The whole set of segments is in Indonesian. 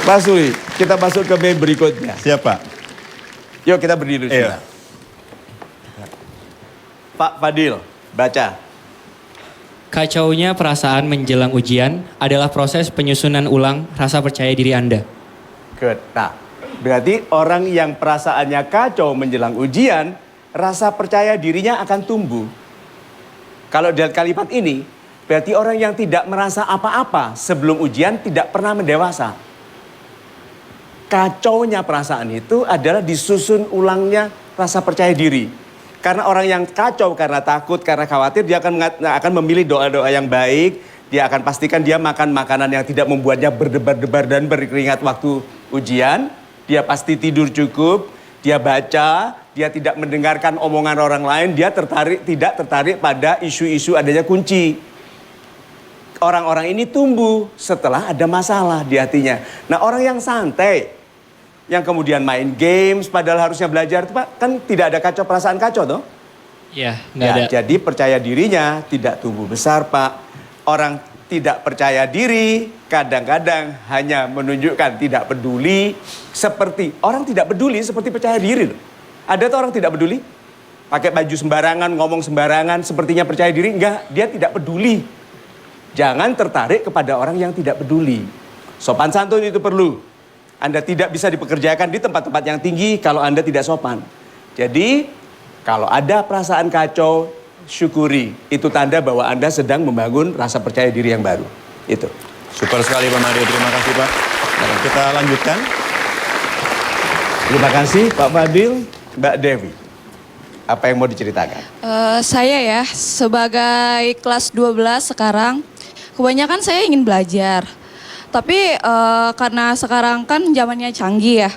Pak Suli, kita masuk ke meme berikutnya. Siapa? Yuk kita berdiri dulu. Pak Fadil, baca. Kacaunya perasaan menjelang ujian adalah proses penyusunan ulang rasa percaya diri Anda. Good. Nah, berarti orang yang perasaannya kacau menjelang ujian, rasa percaya dirinya akan tumbuh. Kalau dari kalimat ini, berarti orang yang tidak merasa apa-apa sebelum ujian tidak pernah mendewasa. Kacaunya perasaan itu adalah disusun ulangnya rasa percaya diri. Karena orang yang kacau karena takut, karena khawatir, dia akan memilih doa-doa yang baik. Dia akan pastikan dia makan makanan yang tidak membuatnya berdebar-debar dan berkeringat waktu ujian. Dia pasti tidur cukup, dia baca, dia tidak mendengarkan omongan orang lain, dia tidak tertarik pada isu-isu adanya kunci. Orang-orang ini tumbuh setelah ada masalah di hatinya. Nah, orang yang santai, yang kemudian main games padahal harusnya belajar, itu Pak, kan tidak ada kacau, perasaan kacau toh? Iya, nggak ada. Jadi percaya dirinya tidak tumbuh besar, Pak. Orang tidak percaya diri kadang-kadang hanya menunjukkan tidak peduli, seperti orang tidak peduli seperti percaya diri loh. Ada tuh orang tidak peduli? Pakai baju sembarangan, ngomong sembarangan, sepertinya percaya diri? Enggak, dia tidak peduli. Jangan tertarik kepada orang yang tidak peduli. Sopan santun itu perlu. Anda tidak bisa dipekerjakan di tempat-tempat yang tinggi kalau Anda tidak sopan. Jadi, kalau ada perasaan kacau, syukuri. Itu tanda bahwa Anda sedang membangun rasa percaya diri yang baru. Itu. Super sekali Pak Mario, terima kasih Pak. Nah, kita lanjutkan. Terima kasih Pak Fadil, Mbak Dewi. Apa yang mau diceritakan? Saya ya, sebagai kelas 12 sekarang, kebanyakan saya ingin belajar. Tapi karena sekarang kan zamannya canggih ya,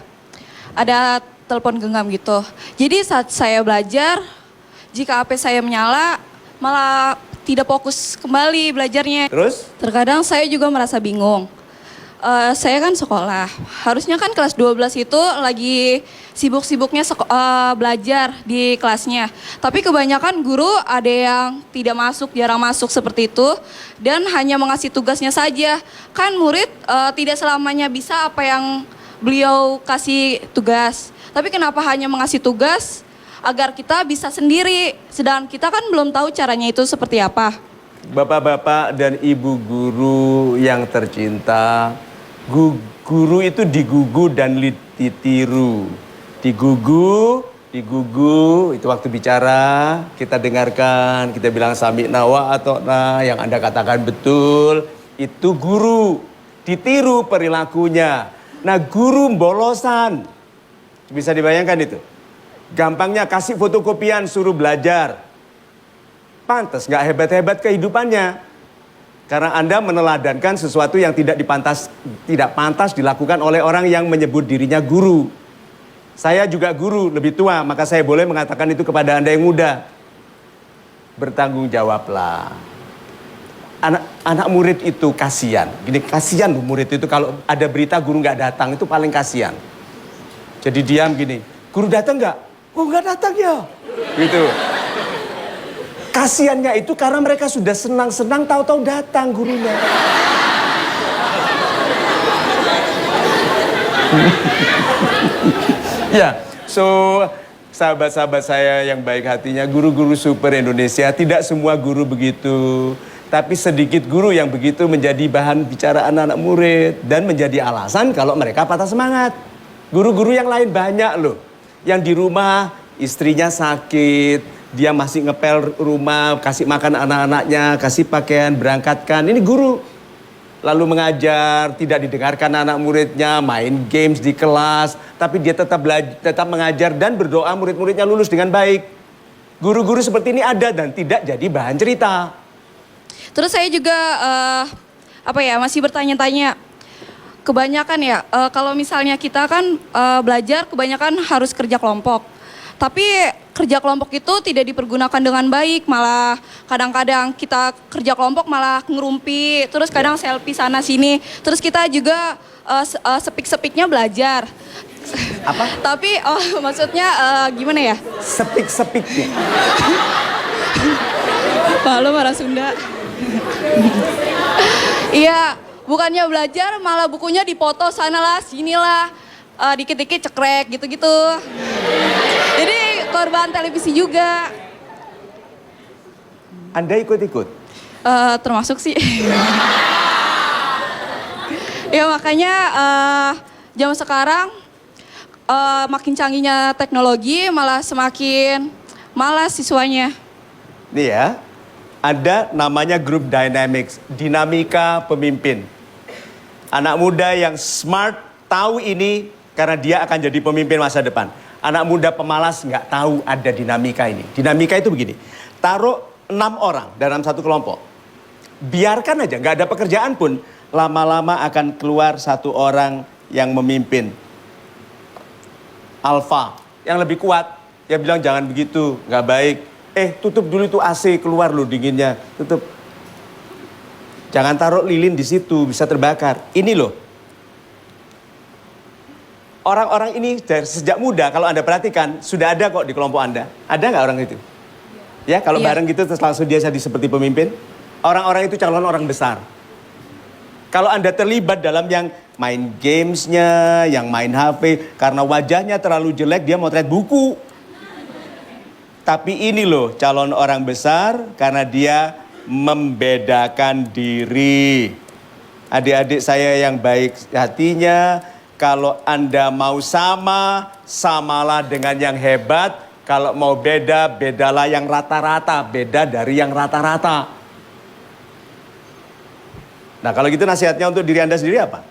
ada telepon genggam gitu. Jadi saat saya belajar, jika HP saya menyala, malah tidak fokus kembali belajarnya. Terus? Terkadang saya juga merasa bingung. Saya kan sekolah, harusnya kan kelas 12 itu lagi sibuk-sibuknya belajar di kelasnya. Tapi kebanyakan guru ada yang tidak masuk, jarang masuk seperti itu. Dan hanya mengasih tugasnya saja. Kan murid tidak selamanya bisa apa yang beliau kasih tugas. Tapi kenapa hanya mengasih tugas agar kita bisa sendiri. Sedangkan kita kan belum tahu caranya itu seperti apa. Bapak-bapak dan ibu guru yang tercinta, guru itu digugu dan ditiru. Digugu, itu waktu bicara, kita dengarkan, kita bilang sami'na wa ata'na, yang Anda katakan betul, itu guru. Ditiru perilakunya. Nah, guru bolosan. Bisa dibayangkan itu? Gampangnya kasih fotokopian, suruh belajar. Pantas nggak hebat-hebat kehidupannya. Karena Anda meneladankan sesuatu yang tidak pantas dilakukan oleh orang yang menyebut dirinya guru. Saya juga guru, lebih tua, maka saya boleh mengatakan itu kepada Anda yang muda. Bertanggung jawablah. Anak murid itu kasihan. Gini, kasihan loh murid itu kalau ada berita guru nggak datang, itu paling kasihan. Jadi diam gini, guru datang nggak? Oh nggak datang ya. Gitu. Kasiannya itu karena mereka sudah senang-senang tahu-tahu datang gurunya. Ya, so sahabat-sahabat saya yang baik hatinya, guru-guru super Indonesia, tidak semua guru begitu. Tapi sedikit guru yang begitu menjadi bahan bicara anak-anak murid dan menjadi alasan kalau mereka patah semangat. Guru-guru yang lain banyak loh. Yang di rumah istrinya sakit, dia masih ngepel rumah, kasih makan anak-anaknya, kasih pakaian, berangkatkan. Ini guru. Lalu mengajar, tidak didengarkan anak muridnya, main games di kelas. Tapi dia tetap mengajar dan berdoa murid-muridnya lulus dengan baik. Guru-guru seperti ini ada dan tidak jadi bahan cerita. Terus saya juga masih bertanya-tanya. Kebanyakan ya, kalau misalnya kita kan belajar kebanyakan harus kerja kelompok. Tapi kerja kelompok itu tidak dipergunakan dengan baik, malah kadang-kadang kita kerja kelompok malah ngerumpi, terus kadang selfie sana sini, terus kita juga sepik-sepiknya belajar. Apa? Tapi maksudnya gimana ya? Sepik-sepiknya. Malu marah Sunda. Iya, bukannya belajar malah bukunya dipoto sanalah sinilah, dikit-dikit cekrek gitu-gitu. Jadi korban televisi juga. Anda ikut-ikut? Termasuk sih. Ya makanya zaman sekarang makin canggihnya teknologi malah semakin malas siswanya. Nih ya, ada namanya group dynamics, dinamika pemimpin. Anak muda yang smart tahu ini karena dia akan jadi pemimpin masa depan. Anak muda pemalas nggak tahu ada dinamika ini. Dinamika itu begini, taruh 6 orang dalam satu kelompok. Biarkan aja, nggak ada pekerjaan pun, lama-lama akan keluar satu orang yang memimpin. Alfa, yang lebih kuat, dia bilang jangan begitu, nggak baik. Tutup dulu itu AC, keluar loh dinginnya, tutup. Jangan taruh lilin di situ, bisa terbakar. Ini loh. Orang-orang ini dari sejak muda, kalau Anda perhatikan, sudah ada kok di kelompok Anda. Ada nggak orang itu? Ya, kalau bareng gitu terus langsung dia jadi seperti pemimpin. Orang-orang itu calon orang besar. Kalau Anda terlibat dalam yang main gamesnya, yang main HP, karena wajahnya terlalu jelek, dia motret buku. Tapi ini loh calon orang besar karena dia membedakan diri. Adik-adik saya yang baik hatinya, kalau Anda mau sama, samalah dengan yang hebat. Kalau mau beda, bedalah yang rata-rata. Beda dari yang rata-rata. Nah kalau gitu nasihatnya untuk diri Anda sendiri apa?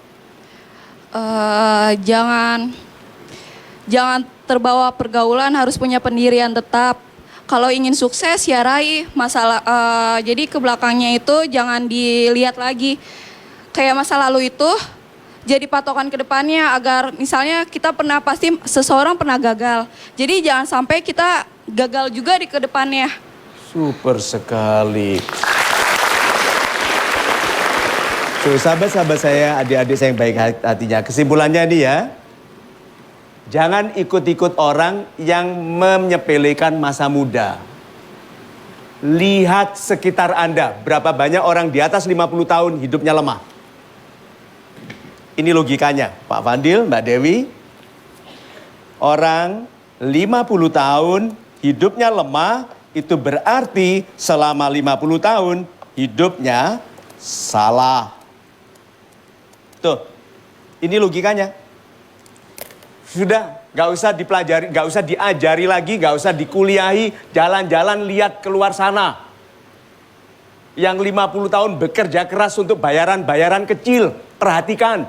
Jangan terbawa pergaulan, harus punya pendirian tetap. Kalau ingin sukses ya raih masalah. Jadi ke belakangnya itu jangan dilihat lagi. Kayak masa lalu itu jadi patokan ke depannya agar misalnya kita pasti seseorang pernah gagal. Jadi jangan sampai kita gagal juga di ke depannya. Super sekali. So, sahabat-sahabat saya, adik-adik saya yang baik hatinya. Kesimpulannya nih ya. Jangan ikut-ikut orang yang menyepelekan masa muda. Lihat sekitar Anda, berapa banyak orang di atas 50 tahun hidupnya lemah. Ini logikanya, Pak Fadil, Mbak Dewi. Orang 50 tahun hidupnya lemah, itu berarti selama 50 tahun hidupnya salah. Tuh, ini logikanya. Sudah, gak usah dipelajari, gak usah diajari lagi, gak usah dikuliahi, jalan-jalan lihat keluar sana. Yang 50 tahun bekerja keras untuk bayaran-bayaran kecil, perhatikan.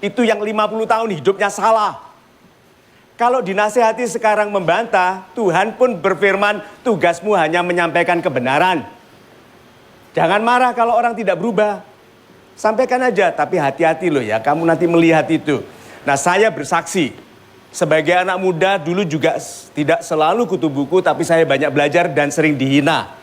Itu yang 50 tahun hidupnya salah. Kalau dinasehati sekarang membantah, Tuhan pun berfirman, tugasmu hanya menyampaikan kebenaran. Jangan marah kalau orang tidak berubah. Sampaikan aja, tapi hati-hati loh ya, kamu nanti melihat itu. Nah saya bersaksi, sebagai anak muda dulu juga tidak selalu kutu buku, tapi saya banyak belajar dan sering dihina.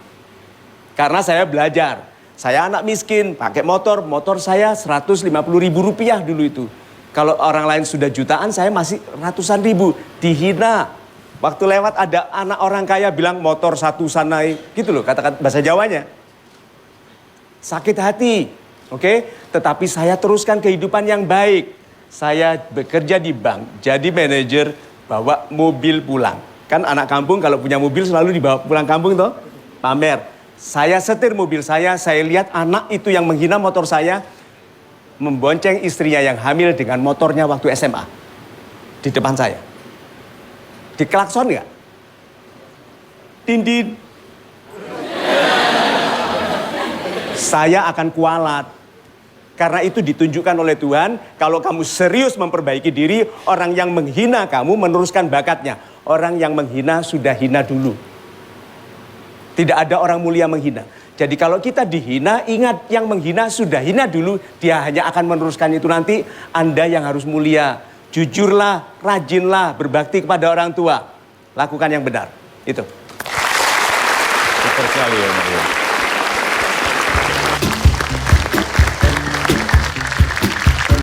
Karena saya belajar, saya anak miskin, pakai motor saya 150.000 rupiah dulu itu. Kalau orang lain sudah jutaan, saya masih ratusan ribu, dihina. Waktu lewat ada anak orang kaya bilang motor satu sanai, gitu loh kata-kata bahasa Jawanya. Sakit hati, oke? Tetapi saya teruskan kehidupan yang baik. Saya bekerja di bank, jadi manajer, bawa mobil pulang. Kan anak kampung kalau punya mobil selalu dibawa pulang kampung toh, pamer. Saya setir mobil saya lihat anak itu yang menghina motor saya, membonceng istrinya yang hamil dengan motornya waktu SMA. Di depan saya. Diklakson nggak? Dindin. Saya akan kualat. Karena itu ditunjukkan oleh Tuhan, kalau kamu serius memperbaiki diri, orang yang menghina kamu meneruskan bakatnya. Orang yang menghina sudah hina dulu. Tidak ada orang mulia menghina. Jadi kalau kita dihina, ingat yang menghina sudah hina dulu, dia hanya akan meneruskan itu nanti. Anda yang harus mulia, jujurlah, rajinlah, berbakti kepada orang tua. Lakukan yang benar. Itu. Super sekali ya Mario.